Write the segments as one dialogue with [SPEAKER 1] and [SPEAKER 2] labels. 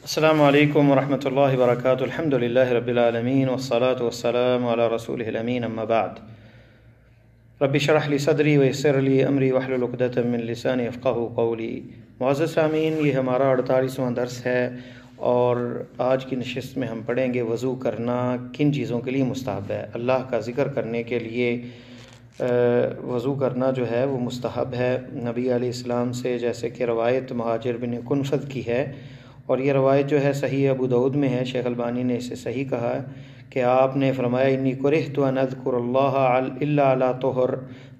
[SPEAKER 1] السلام علیکم ورحمۃ اللہ وبرکاتہ۔ الحمد للہ رب العالمین والصلاة والسلام علی رسولہ الامین، اما بعد۔ رب اشرح لی صدری ویسر لی امری واحلل عقدۃ من لسانی یفقہوا قولی۔ معزز سامعین، یہ ہمارا 48واں درس ہے اور آج کی نشست میں ہم پڑھیں گے وضو کرنا کن چیزوں کے لیے مستحب ہے۔ اللہ کا ذکر کرنے کے لیے وضو کرنا جو ہے وہ مستحب ہے نبی علیہ السلام سے، جیسے کہ روایت مہاجر بن کنفد کی ہے، اور یہ روایت جو ہے صحیح ابو داؤد میں ہے۔ شیخ البانی نے اسے صحیح کہا ہے کہ آپ نے فرمایا انی کرہت ان اذکر اللہ الا علی طہر،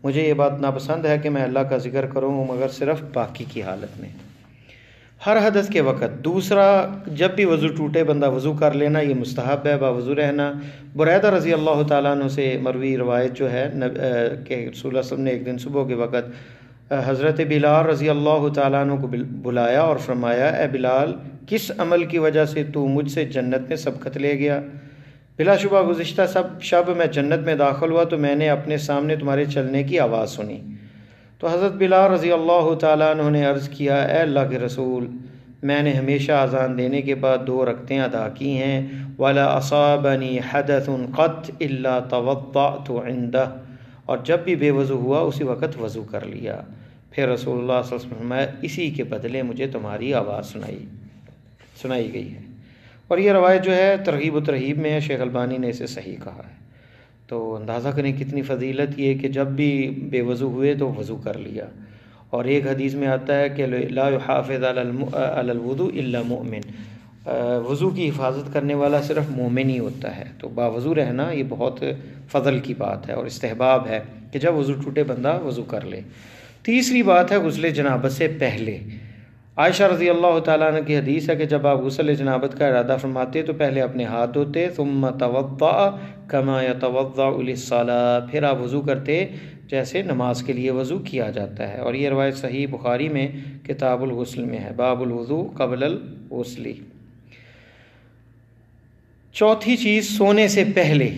[SPEAKER 1] مجھے یہ بات ناپسند ہے کہ میں اللہ کا ذکر کروں مگر صرف پاکی کی حالت میں، ہر حدث کے وقت۔ دوسرا، جب بھی وضو ٹوٹے بندہ وضو کر لینا، یہ مستحب ہے، باوضو رہنا۔ بریدہ رضی اللہ تعالیٰ عنہ سے مروی روایت جو ہے کہ رسول اللہ صلی اللہ علیہ وسلم نے ایک دن صبح کے وقت حضرت بلال رضی اللہ تعالیٰ عنہ کو بلایا اور فرمایا، اے بلال، کس عمل کی وجہ سے تو مجھ سے جنت میں سبقت لے گیا؟ بلا شبہ گزشتہ شب میں جنت میں داخل ہوا تو میں نے اپنے سامنے تمہارے چلنے کی آواز سنی۔ تو حضرت بلال رضی اللہ تعالیٰ عنہ نے عرض کیا، اے اللہ کے رسول، میں نے ہمیشہ اذان دینے کے بعد 2 رکعتیں ادا کی ہیں، وَلَا أَصَابَنِي حَدَثٌ قَطْ إِلَّا تَوَضَّأْتُ عِنْدَهُ، اور جب بھی بے وضو ہوا اسی وقت وضو کر لیا۔ پھر رسول اللہ صلی اللہ علیہ وسلم نے اسی کے بدلے مجھے تمہاری آواز سنائی گئی ہے۔ اور یہ روایت جو ہے ترغیب و ترہیب میں ہے، شیخ البانی نے اسے صحیح کہا ہے۔ تو اندازہ کریں کتنی فضیلت یہ کہ جب بھی بے وضو ہوئے تو وضو کر لیا۔ اور ایک حدیث میں آتا ہے کہ لا يحافظ علی الوضوء الا مؤمن، وضو کی حفاظت کرنے والا صرف مومن ہی ہوتا ہے۔ تو باوضو رہنا یہ بہت فضل کی بات ہے اور استحباب ہے کہ جب وضو ٹوٹے بندہ وضو کر لے۔ تیسری بات ہے غسل جنابت سے پہلے۔ عائشہ رضی اللہ تعالیٰ عنہ کی حدیث ہے کہ جب آپ غسل جنابت کا ارادہ فرماتے تو پہلے اپنے ہاتھ دھوتے، ثم توضأ کما یتوضأ للصلاۃ، پھر آپ وضو کرتے جیسے نماز کے لیے وضو کیا جاتا ہے۔ اور یہ روایت صحیح بخاری میں کتاب الغسل میں ہے، باب الوضوء قبل الغسل۔ چوتھی چیز، سونے سے پہلے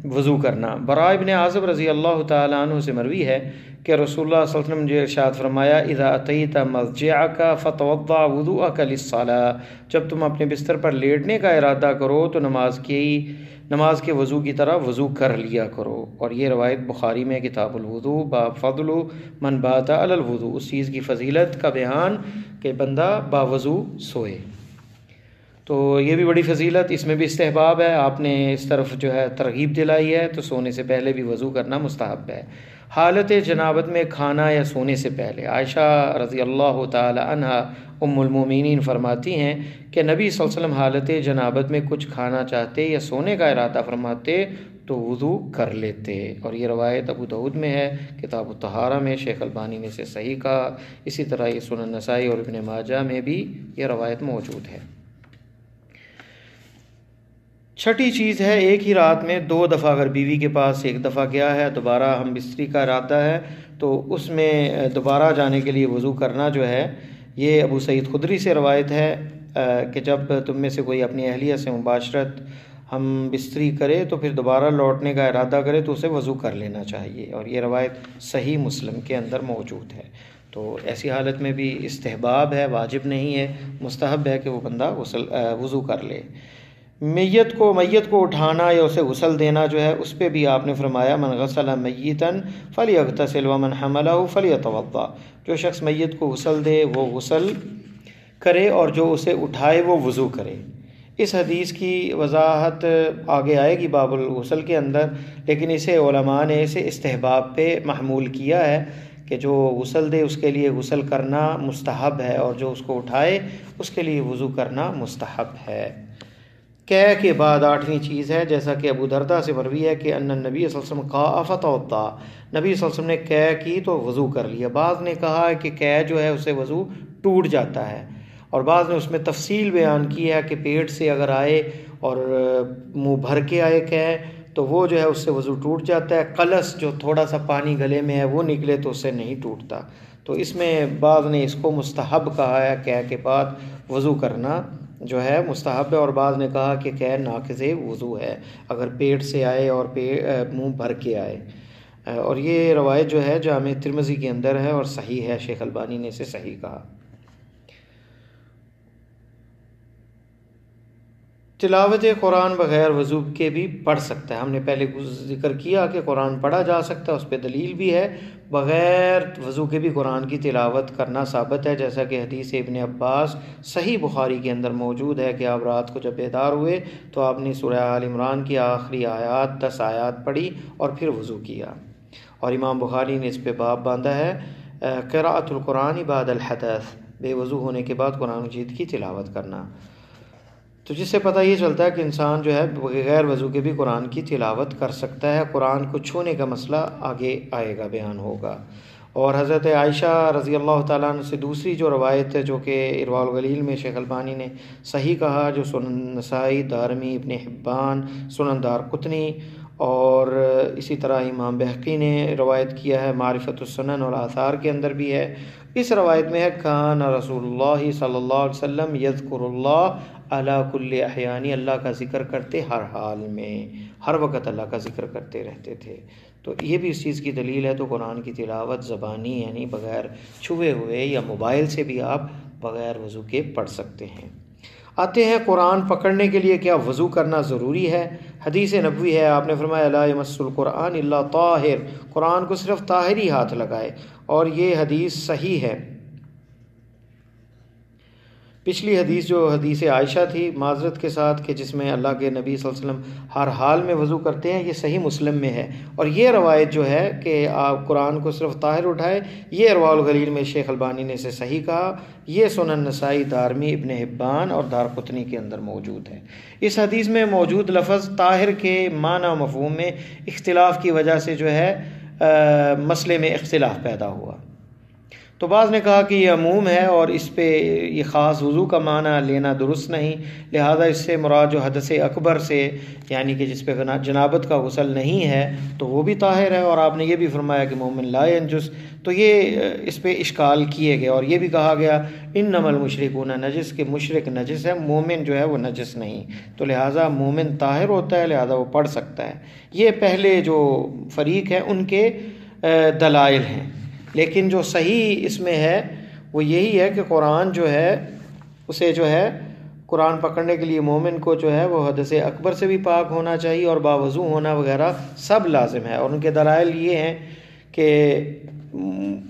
[SPEAKER 1] وضو کرنا۔ براء بن عازب رضی اللہ تعالیٰ عنہ سے مروی ہے کہ رسول اللہ صلی اللہ علیہ وسلم نے ارشاد فرمایا، اذا اتیت مضجعک فتوضأ وضوءک للصلاۃ، جب تم اپنے بستر پر لیٹنے کا ارادہ کرو تو نماز کے وضو کی طرح وضو کر لیا کرو۔ اور یہ روایت بخاری میں کتاب الوضوء، باب فضل من بات علی الوضوء، اس چیز کی فضیلت کا بیان کہ بندہ باوضو سوئے۔ تو یہ بھی بڑی فضیلت، اس میں بھی استحباب ہے، آپ نے اس طرف جو ہے ترغیب دلائی ہے، تو سونے سے پہلے بھی وضو کرنا مستحب ہے۔ حالت جنابت میں کھانا یا سونے سے پہلے، عائشہ رضی اللہ تعالی عنہا ام المومنین فرماتی ہیں کہ نبی صلی اللہ علیہ وسلم حالت جنابت میں کچھ کھانا چاہتے یا سونے کا ارادہ فرماتے تو وضو کر لیتے۔ اور یہ روایت ابو داؤد میں ہے، کتاب الطہارہ میں، شیخ البانی نے اسے صحیح کہا۔ اسی طرح یہ سنن نسائی اور ابن ماجہ میں بھی یہ روایت موجود ہے۔ چھٹی چیز ہے، ایک ہی رات میں 2 دفعہ اگر بیوی کے پاس ایک دفعہ گیا ہے، دوبارہ ہم بستری کا ارادہ ہے تو اس میں دوبارہ جانے کے لیے وضو کرنا جو ہے، یہ ابو سعید خدری سے روایت ہے کہ جب تم میں سے کوئی اپنی اہلیہ سے مباشرت ہم بستری کرے تو پھر دوبارہ لوٹنے کا ارادہ کرے تو اسے وضو کر لینا چاہیے۔ اور یہ روایت صحیح مسلم کے اندر موجود ہے۔ تو ایسی حالت میں بھی استحباب ہے، واجب نہیں ہے، مستحب ہے کہ وہ بندہ وضو کر لے۔ میت کو اٹھانا یا اسے غسل دینا جو ہے، اس پہ بھی آپ نے فرمایا، من غسل میتا فلیغتسل ومن حملہ فلیتوضا، جو شخص میت کو غسل دے وہ غسل کرے اور جو اسے اٹھائے وہ وضو کرے۔ اس حدیث کی وضاحت آگے آئے گی باب الغسل کے اندر، لیکن اسے علماء نے اسے استحباب پہ محمول کیا ہے کہ جو غسل دے اس کے لیے غسل کرنا مستحب ہے اور جو اس کو اٹھائے اس کے لیے وضو کرنا مستحب ہے۔ قے کے بعد 8ویں چیز ہے، جیسا کہ ابو درداء سے مروی ہے کہ ان النبی صلی اللہ علیہ وسلم قاء فتوضا، نبی صلی اللہ علیہ وسلم نے قے کی تو وضو کر لیا۔ بعض نے کہا ہے کہ قے جو ہے اسے وضو ٹوٹ جاتا ہے، اور بعض نے اس میں تفصیل بیان کی ہے کہ پیٹ سے اگر آئے اور منہ بھر کے آئے قے تو وہ جو ہے اس سے وضو ٹوٹ جاتا ہے، قلس جو تھوڑا سا پانی گلے میں ہے وہ نکلے تو اس سے نہیں ٹوٹتا۔ تو اس میں بعض نے اس کو مستحب کہا ہے، قے کے بعد وضو کرنا جو ہے مستحب ہے، اور بعض نے کہا کہ قے ناقض وضو ہے اگر پیٹ سے آئے اور منہ بھر کے آئے۔ اور یہ روایت جو ہے جامع ترمذی کے اندر ہے اور صحیح ہے، شیخ البانی نے اسے صحیح کہا۔ تلاوت قرآن بغیر وضو کے بھی پڑھ سکتا ہے. ہم نے پہلے ذکر کیا کہ قرآن پڑھا جا سکتا ہے، اس پہ دلیل بھی ہے. بغیر وضو کے بھی قرآن کی تلاوت کرنا ثابت ہے، جیسا کہ حدیث ابن عباس صحیح بخاری کے اندر موجود ہے کہ آپ رات کو جب بیدار ہوئے تو آپ نے سورہ آل عمران کی آخری آیات 10 آیات پڑھی اور پھر وضو کیا. اور امام بخاری نے اس پہ باب باندھا ہے قراءۃ القرآن بعد الحدث، بے وضو ہونے کے بعد قرآن مجید کی تلاوت کرنا. تو جس سے پتہ یہ چلتا ہے کہ انسان جو ہے بغیر وضو کے بھی قرآن کی تلاوت کر سکتا ہے. قرآن کو چھونے کا مسئلہ آگے آئے گا، بیان ہوگا. اور حضرت عائشہ رضی اللہ تعالیٰ عنہ سے دوسری جو روایت ہے، جو کہ ارواء الغلیل میں شیخ البانی نے صحیح کہا، جو سنن نسائی، دارمی، ابن حبان، سنن دارقطنی اور اسی طرح امام بہقی نے روایت کیا ہے، معرفت السنن والآثار کے اندر بھی ہے. اس روایت میں ہے کان رسول اللہ صلی اللہ علیہ وسلم یذکر اللہ علی کل احیان، اللہ کا ذکر کرتے ہر حال میں، ہر وقت اللہ کا ذکر کرتے رہتے تھے. تو یہ بھی اس چیز کی دلیل ہے. تو قرآن کی تلاوت زبانی یعنی بغیر چھوئے ہوئے یا موبائل سے بھی آپ بغیر وضو کے پڑھ سکتے ہیں. آتے ہیں قرآن پکڑنے کے لیے کیا وضو کرنا ضروری ہے. حدیث نبوی ہے، آپ نے فرمایا لا یمس القرآن الا طاہر، قرآن کو صرف طاہر ہی ہاتھ لگائے، اور یہ حدیث صحیح ہے. پچھلی حدیث جو حدیث عائشہ تھی معذرت کے ساتھ کہ جس میں اللہ کے نبی صلی اللہ علیہ وسلم ہر حال میں وضو کرتے ہیں، یہ صحیح مسلم میں ہے. اور یہ روایت جو ہے کہ آپ قرآن کو صرف طاہر اٹھائے، یہ ارواء الغلیل میں شیخ البانی نے اسے صحیح کہا. یہ سنن نسائی، دارمی، ابن حبان اور دارقطنی کے اندر موجود ہے. اس حدیث میں موجود لفظ طاہر کے معنی و مفہوم میں اختلاف کی وجہ سے جو ہے مسئلے میں اختلاف پیدا ہوا. تو بعض نے کہا کہ یہ عموم ہے اور اس پہ یہ خاص وضو کا معنی لینا درست نہیں، لہذا اس سے مراد جو حدث اکبر سے یعنی کہ جس پہ جنابت کا غسل نہیں ہے تو وہ بھی طاہر ہے. اور آپ نے یہ بھی فرمایا کہ مومن لا ینجس، تو یہ اس پہ اشکال کیے گئے. اور یہ بھی کہا گیا انما المشرکون نجس، کہ مشرک نجس ہے، مومن جو ہے وہ نجس نہیں. تو لہٰذا مومن طاہر ہوتا ہے، لہٰذا وہ پڑھ سکتا ہے. یہ پہلے جو فریق ہے ان کے دلائل ہیں. لیکن جو صحیح اس میں ہے وہ یہی ہے کہ قرآن جو ہے اسے جو ہے قرآن پکڑنے کے لیے مومن کو جو ہے وہ حدث اکبر سے بھی پاک ہونا چاہیے اور باوضو ہونا وغیرہ سب لازم ہے. اور ان کے دلائل یہ ہیں کہ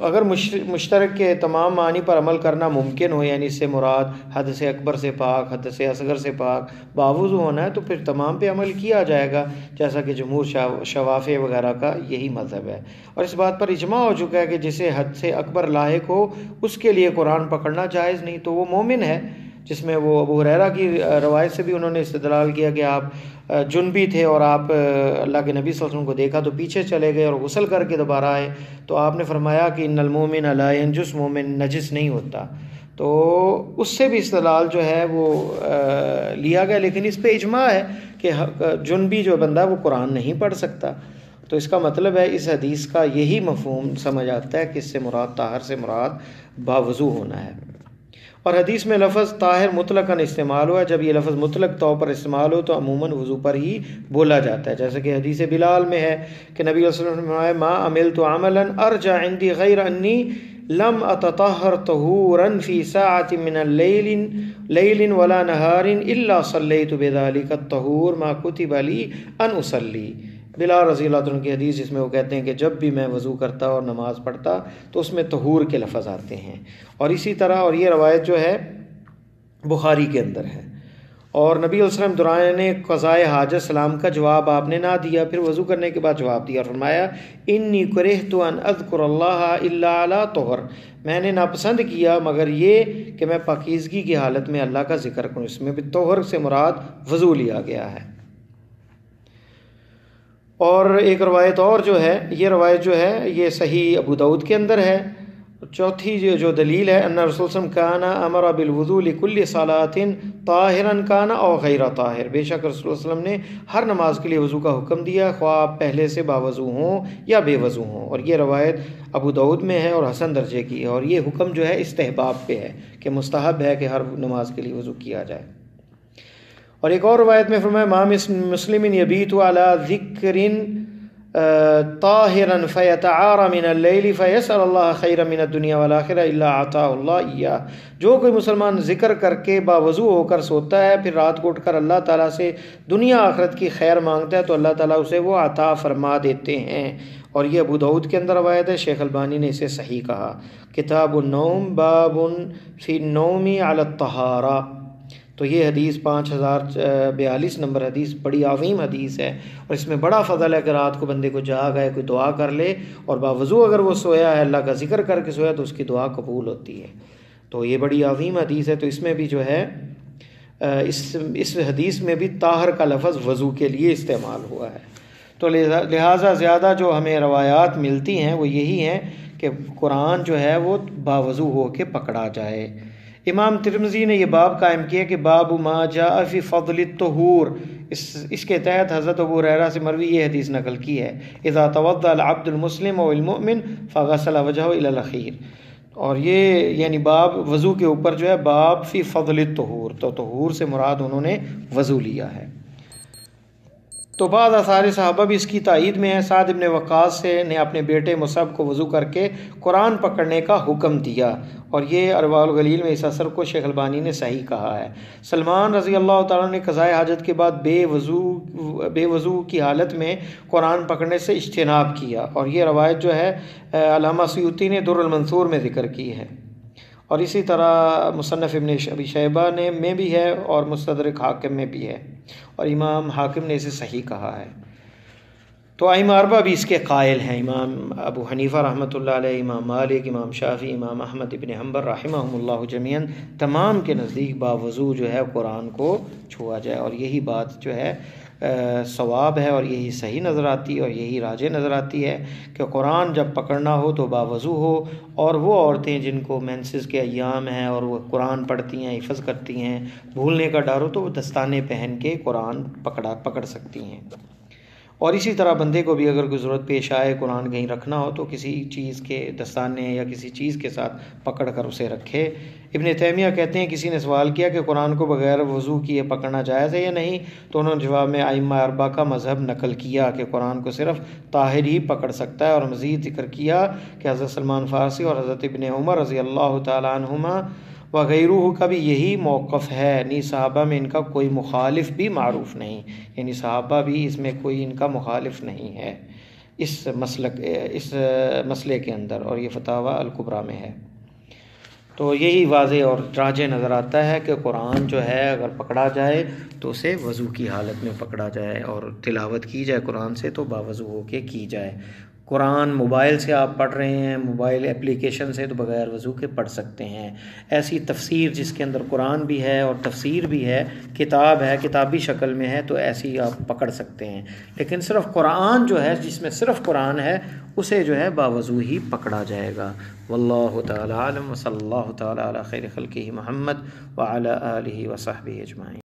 [SPEAKER 1] اگر مشترک کے تمام معنی پر عمل کرنا ممکن ہو، یعنی اس سے مراد حدث اکبر سے پاک، حدث اصغر سے پاک، باوضو ہونا ہے، تو پھر تمام پہ عمل کیا جائے گا، جیسا کہ جمہور شوافع وغیرہ کا یہی مذہب ہے. اور اس بات پر اجماع ہو چکا ہے کہ جسے حد سے اکبر لاحق ہو اس کے لیے قرآن پکڑنا جائز نہیں، تو وہ مومن ہے. جس میں وہ ابو ہریرہ کی روایت سے بھی انہوں نے استدلال کیا کہ آپ جنبی تھے اور آپ اللہ کے نبی صلی اللہ علیہ وسلم کو دیکھا تو پیچھے چلے گئے اور غسل کر کے دوبارہ آئے، تو آپ نے فرمایا کہ ان المومن لا ینجس، مومن نجس نہیں ہوتا. تو اس سے بھی استدلال جو ہے وہ لیا گیا. لیکن اس پہ اجماع ہے کہ جنبی جو بندہ وہ قرآن نہیں پڑھ سکتا. تو اس کا مطلب ہے اس حدیث کا یہی مفہوم سمجھ آتا ہے کہ اس سے مراد طاہر سے مراد باوضو ہونا ہے. اور حدیث میں لفظ طاہر مطلقاً استعمال ہوا ہے. جب یہ لفظ مطلق طور پر استعمال ہو تو عموماً وضو پر ہی بولا جاتا ہے، جیسا کہ حدیث بلال میں ہے کہ نبی صلی اللہ علیہ وسلم نے فرمایا ما عملت عملا ارجع عندي غیر انی لم اتطہر طہورا فی ساعۃ من لیل ولا نہار الا صلیت بذلک الطہور ما کتب لی ان اصلی. بلال رضی اللہ عنہ کی حدیث جس میں وہ کہتے ہیں کہ جب بھی میں وضو کرتا اور نماز پڑھتا تو اس میں طہور کے لفظ آتے ہیں. اور اسی طرح اور یہ روایت جو ہے بخاری کے اندر ہے. اور نبی علیہ السلام دوران قضائے حاجت سلام کا جواب آپ نے نہ دیا، پھر وضو کرنے کے بعد جواب دیا اور فرمایا انی کرہت ان اذکر اللہ الا علی طہر، میں نے ناپسند کیا مگر یہ کہ میں پاکیزگی کی حالت میں اللہ کا ذکر کروں. اس میں بھی طہر سے مراد وضو لیا گیا ہے. اور ایک روایت اور جو ہے، یہ روایت جو ہے یہ صحیح ابو داؤد کے اندر ہے. چوتھی جو دلیل ہے ان رسول صلی اللہ علیہ وسلم کان امر بالوضوء لکل صلاۃ طاہرا کان او غیر طاہر، بے شک رسول اللہ علیہ وسلم نے ہر نماز کے لیے وضو کا حکم دیا، خواہ آپ پہلے سے باوضو ہوں یا بے وضو ہوں. اور یہ روایت ابو داؤد میں ہے اور حسن درجے کی ہے. اور یہ حکم جو ہے استحباب پہ ہے کہ مستحب ہے کہ ہر نماز کے لیے وضو کیا جائے. اور ایک اور روایت میں فرمایا ما مسلم یبیت علی ذکر طاہرا فیتعاری من اللیل فیسأل اللہ خیرا من الدنیا والآخرہ الا اعطاہ اللہ ایاہ. جو کوئی مسلمان ذکر کر کے باوضو ہو کر سوتا ہے پھر رات کو اٹھ کر اللہ تعالیٰ سے دنیا آخرت کی خیر مانگتا ہے تو اللہ تعالیٰ اسے وہ عطا فرما دیتے ہیں. اور یہ ابو داؤد کے اندر روایت ہے. شیخ البانی نے اسے صحیح کہا. کتاب النوم باب فی النوم علی الطہارہ. تو یہ حدیث 5042 نمبر حدیث بڑی عظیم حدیث ہے، اور اس میں بڑا فضل ہے کہ رات کو بندے کو جاگ آئے، کوئی دعا کر لے اور باوضو اگر وہ سویا ہے، اللہ کا ذکر کر کے سویا تو اس کی دعا قبول ہوتی ہے. تو یہ بڑی عظیم حدیث ہے. تو اس میں بھی جو ہے اس حدیث میں بھی طاہر کا لفظ وضو کے لیے استعمال ہوا ہے. تو لہٰذا زیادہ جو ہمیں روایات ملتی ہیں وہ یہی ہیں کہ قرآن جو ہے وہ باوضو ہو کے پکڑا جائے. امام ترمذی نے یہ باب قائم کیا کہ باب ما جاء فی فضل الطہور. اس کے تحت حضرت ابو ہریرہ سے مروی یہ حدیث نقل کی ہے، اذا توضأ العبد المسلم والمؤمن فغسل وجهه الى الاخیر. اور یہ یعنی باب وضو کے اوپر جو ہے باب فی فضل الطہور، تو طہور سے مراد انہوں نے وضو لیا ہے. تو بعض آثار صحابہ بھی اس کی تائید میں ہیں. سعد بن وقاص نے اپنے بیٹے مصعب کو وضو کر کے قرآن پکڑنے کا حکم دیا، اور یہ ارواح الغلیل میں اس اثر کو شیخ البانی نے صحیح کہا ہے. سلمان رضی اللہ تعالیٰ نے قضائے حاجت کے بعد بے وضو کی حالت میں قرآن پکڑنے سے اجتناب کیا، اور یہ روایت جو ہے علامہ سیوطی نے در المنثور میں ذکر کی ہے، اور اسی طرح مصنف ابن ابی شیبہ میں بھی ہے اور مستدرک حاکم میں بھی ہے، اور امام حاکم نے اسے صحیح کہا ہے. تو ائمہ اربعہ بھی اس کے قائل ہیں. امام ابو حنیفہ رحمۃ اللہ علیہ، امام مالک، امام شافعی، امام احمد ابن حنبل رحمہم اللہ جمیعاً تمام کے نزدیک باوضو جو ہے قرآن کو چھوا جائے، اور یہی بات جو ہے ثواب ہے، اور یہی صحیح نظر آتی ہے، اور یہی راجح نظر آتی ہے کہ قرآن جب پکڑنا ہو تو باوضو ہو. اور وہ عورتیں جن کو مینسز کے ایام ہیں اور وہ قرآن پڑھتی ہیں، حفظ کرتی ہیں، بھولنے کا ڈر ہو تو وہ دستانے پہن کے قرآن پکڑ سکتی ہیں. اور اسی طرح بندے کو بھی اگر کوئی ضرورت پیش آئے قرآن کہیں رکھنا ہو تو کسی چیز کے دستانے یا کسی چیز کے ساتھ پکڑ کر اسے رکھے. ابن تیمیہ کہتے ہیں کسی نے سوال کیا کہ قرآن کو بغیر وضو کیے پکڑنا جائز ہے یا نہیں، تو انہوں نے جواب میں ائمہ اربعہ کا مذہب نقل کیا کہ قرآن کو صرف طاہر ہی پکڑ سکتا ہے، اور مزید ذکر کیا کہ حضرت سلمان فارسی اور حضرت ابن عمر رضی اللہ تعالیٰ عنہما وغیرہ کا بھی یہی موقف ہے. یعنی صحابہ میں ان کا کوئی مخالف بھی معروف نہیں، یعنی صحابہ بھی اس میں کوئی ان کا مخالف نہیں ہے اس مسئلے کے اندر، اور یہ فتاوی الکبریٰ میں ہے. تو یہی واضح اور راجح نظر آتا ہے کہ قرآن جو ہے اگر پکڑا جائے تو اسے وضو کی حالت میں پکڑا جائے، اور تلاوت کی جائے قرآن سے تو باوضو ہو کے کی جائے. قرآن موبائل سے آپ پڑھ رہے ہیں، موبائل اپلیکیشن سے، تو بغیر وضو کے پڑھ سکتے ہیں. ایسی تفسیر جس کے اندر قرآن بھی ہے اور تفسیر بھی ہے، کتاب ہے، کتابی شکل میں ہے، تو ایسی آپ پکڑ سکتے ہیں. لیکن صرف قرآن جو ہے جس میں صرف قرآن ہے اسے جو ہے باوضو ہی پکڑا جائے گا. واللہ تعالی عالم، وصلی اللہ تعالی علی خیر خلقہ محمد وعلی آلہ وصحبہ اجمعین.